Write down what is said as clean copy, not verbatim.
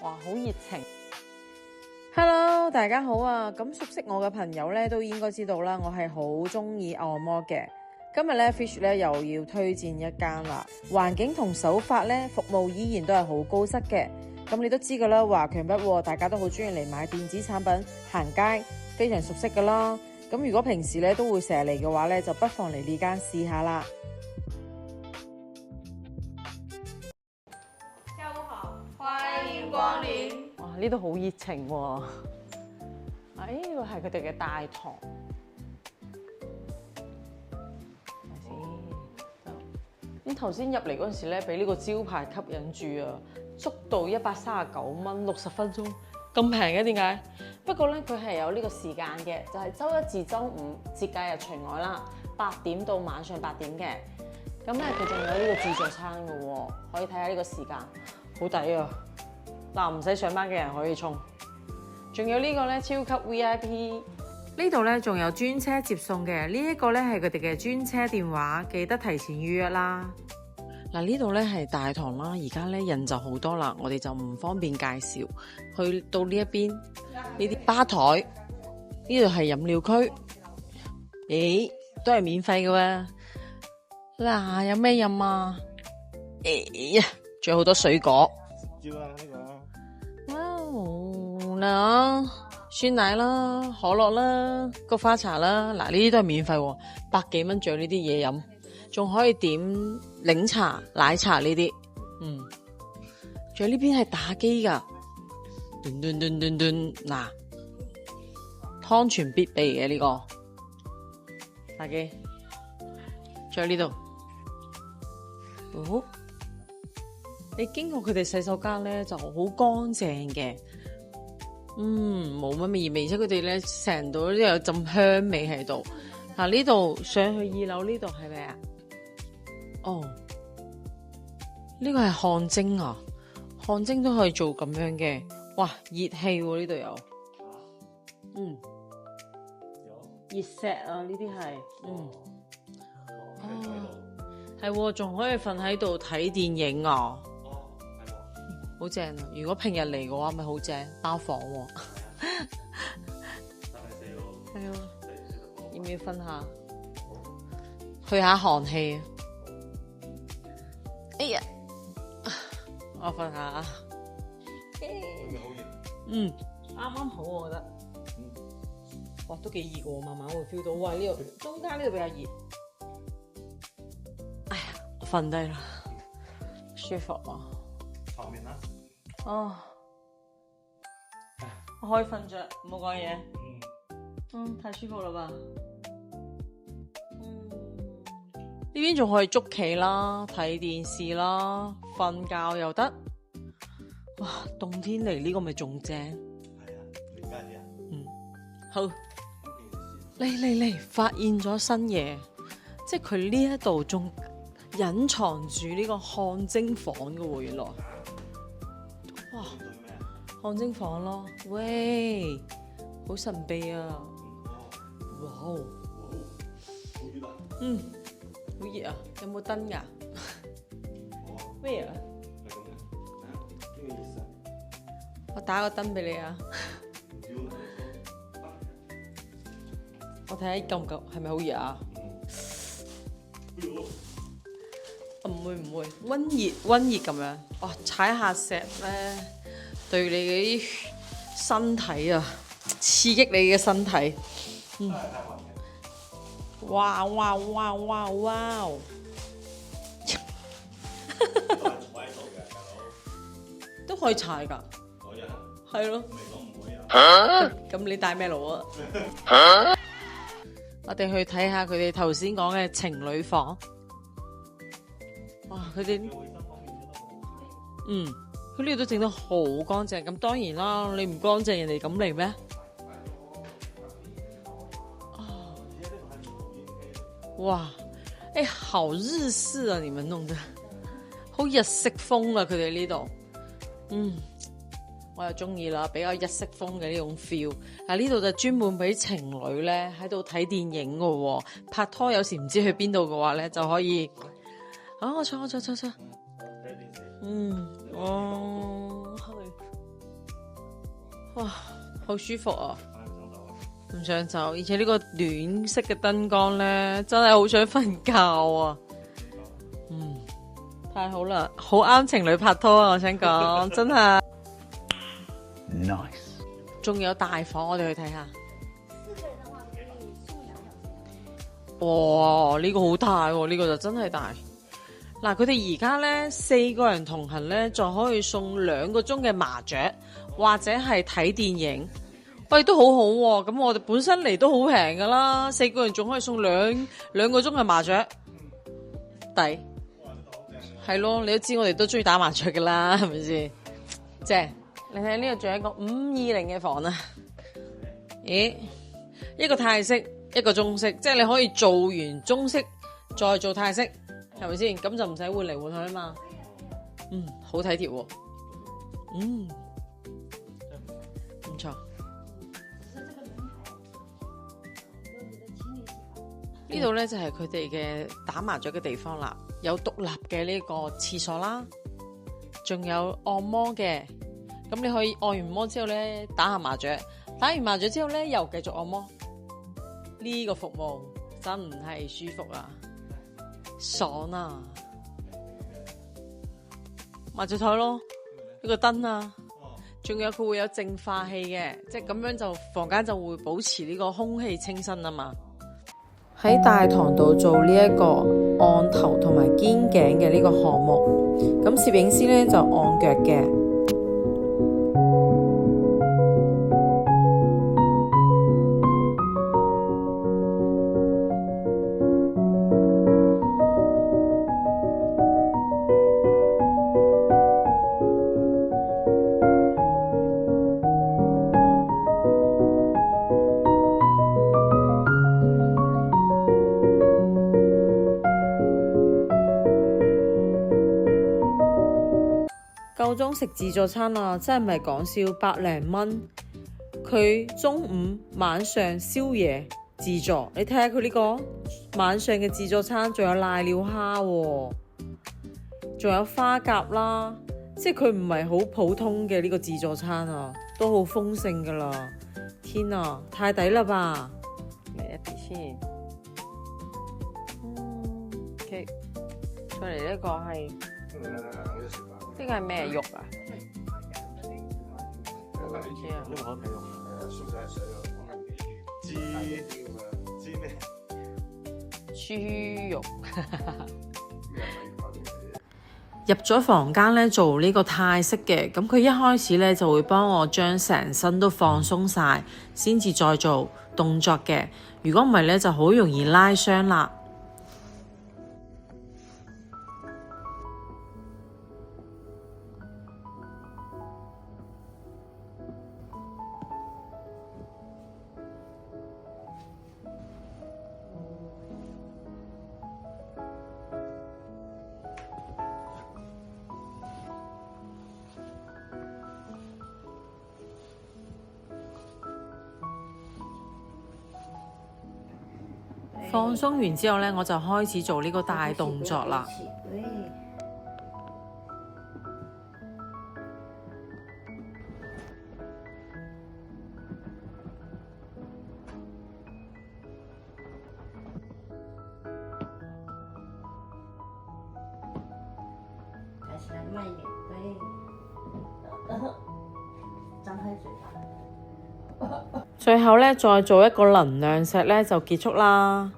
哇，好熱情。Hello， 大家好啊！咁熟悉我嘅朋友咧，都應該知道啦，我係好中意按摩嘅。今日咧 Fish 咧又要推薦一間啦，環境同手法咧，服務依然都係好高質嘅。咁你都知噶啦，華強北大家都好中意嚟買電子產品、行街，非常熟悉噶啦。咁如果平時咧都會成日嚟嘅話咧，就不妨嚟呢間試下啦。下午好，歡迎光臨。哇，呢度好熱情喎！呢個係佢哋嘅大堂。咁頭先入嚟嗰陣時咧，俾呢個招牌吸引住啊！速度139蚊，60分鐘，咁平嘅點解？不過咧，佢係有呢個時間嘅，就係周一至周五，節假日除外啦，8點到晚上8點嘅。咁咧，佢仲有呢個自助餐嘅喎，可以睇下呢個時間，好抵啊！嗱，唔使上班嘅人可以衝。仲有呢個咧，超級 VIP。呢度咧仲有專車接送嘅，呢一個咧係佢哋嘅專車電話，記得提前預約啦。嗱，呢度咧係大堂啦，而家咧人就好多啦，我哋就唔方便介紹。去到呢一邊，呢啲吧台，呢度係飲料區，咦，都係免費嘅喎。嗱，有咩飲啊？呀，仲有好多水果。食蕉啦呢個。哇，嗱，酸奶啦、可樂啦、菊花茶啦，嗱呢啲都係免費喎，100幾蚊仲有呢啲嘢飲，仲可以點檸茶、奶茶呢啲，仲有呢邊係打機噶，嗱，湯泉必備嘅呢個打機，仲有呢度，你經過佢哋洗手間咧就好乾淨嘅。冇乜異味，而且佢哋咧成度都有陣香味喺度。嗱，呢度上去2樓呢度係咪啊？哦，呢個係汗蒸啊，汗蒸都可以做咁樣嘅。哇，熱氣喎呢度有，熱石啊呢啲係，係喎，仲可以瞓喺度睇電影啊！好正啊！如果平日嚟嘅話，咪好正，包房喎。係啊，要唔要分下？去下寒氣啊！哎呀，我瞓下啊。啱啱好我覺得。哇，都幾熱喎，慢慢會 feel 到。哇，呢度中間呢度比較熱。哎呀，我瞓低啦，舒服啊！後面啦。我可以瞓着，唔好講嘢。太舒服啦吧。呢邊仲可以捉棋啦、睇電視啦、瞓覺又得。哇，冬天嚟呢個咪仲正。係啊，你加啲啊。好。嚟，發現咗新嘢，即係佢呢一度仲隱藏住呢個汗蒸房嘅喎，原來。哇，汗蒸房咯，喂，好神秘啊！哇，好熱啊！好熱啊！有冇燈㗎？咩啊？我打個燈俾你啊！我睇下夠唔夠，係咪好熱啊？唔會，溫熱咁樣。哇，踩下石咧，對你嗰啲身體啊，刺激你嘅身體。哇！都可以踩㗎。係咯。咁你帶咩路啊？我哋去睇下佢哋頭先講嘅情侶房。哇！佢哋佢呢度都整得好乾淨。咁當然啦，你唔乾淨，人哋咁嚟咩？哇！好日式啊！你們弄得好日式風啊！佢哋呢度，我又中意啦，比較日式風嘅呢種 feel。嗱，呢度就專門俾情侶咧喺度睇電影嘅喎，拍拖有時唔知去邊度嘅話咧就可以。我坐。哇，好舒服啊！唔想走啊？唔想走，而且呢個暖色嘅燈光呢，真係好想瞓覺啊！太好啦，好啱情侶拍拖啊！我想講，真係。Nice。仲有大房，我哋去睇下。4個人的話可以送2小時。哇！呢個好大喎，呢個就真係大。嗱，佢哋而家呢4個人同行呢，就可以送2個鐘嘅麻雀，或者係睇電影。喂，都好好喎。咁我哋本身嚟都好平噶啦，4個人仲可以送兩個鐘嘅麻雀，抵。係咯，你都知我哋都中意打麻雀噶啦，係咪先？正。你睇呢度仲有一個520嘅房啊！咦，一個泰式，一個中式，即係你可以做完中式再做泰式，係咪先？咁就唔使換嚟換去啊嘛。好體貼喎。唔錯。呢度呢就係佢哋嘅打麻雀嘅地方啦，有獨立嘅呢個廁所啦，仲有按摩嘅。咁你可以按完摩之後咧，打下麻雀，打完麻雀之後咧，又繼續按摩。呢個服務真係舒服啊，爽啊！麻雀台咯，呢個燈啊，仲有佢會有淨化器嘅，即係咁樣就房間就會保持呢個空氣清新啊嘛。喺大堂度做呢一個按頭同埋肩頸嘅呢個項目，咁攝影師咧就按腳嘅。夠鐘食自助餐啦，真係唔係講笑，100零蚊。佢中午、晚上宵夜自助，你睇下佢呢個晚上嘅自助餐，仲有瀨尿蝦喎，仲有花甲啦，即係佢唔係好普通嘅呢個自助餐啊，都好豐盛噶啦。天啊，太抵啦吧！嚟一啲先。OK， 再嚟呢個係。呢個係咩肉啊？唔知啊。呢個可以用知咩？豬肉。入咗房間咧做呢個泰式嘅，咁佢一開始咧就會幫我將成身都放鬆晒，先至再做動作嘅。如果唔係咧，就好容易拉傷啦。放鬆完之後呢，我就開始做呢個大動作啦。抬起來慢一點，對，張開嘴巴。最後呢，再做一個能量石呢，就結束啦。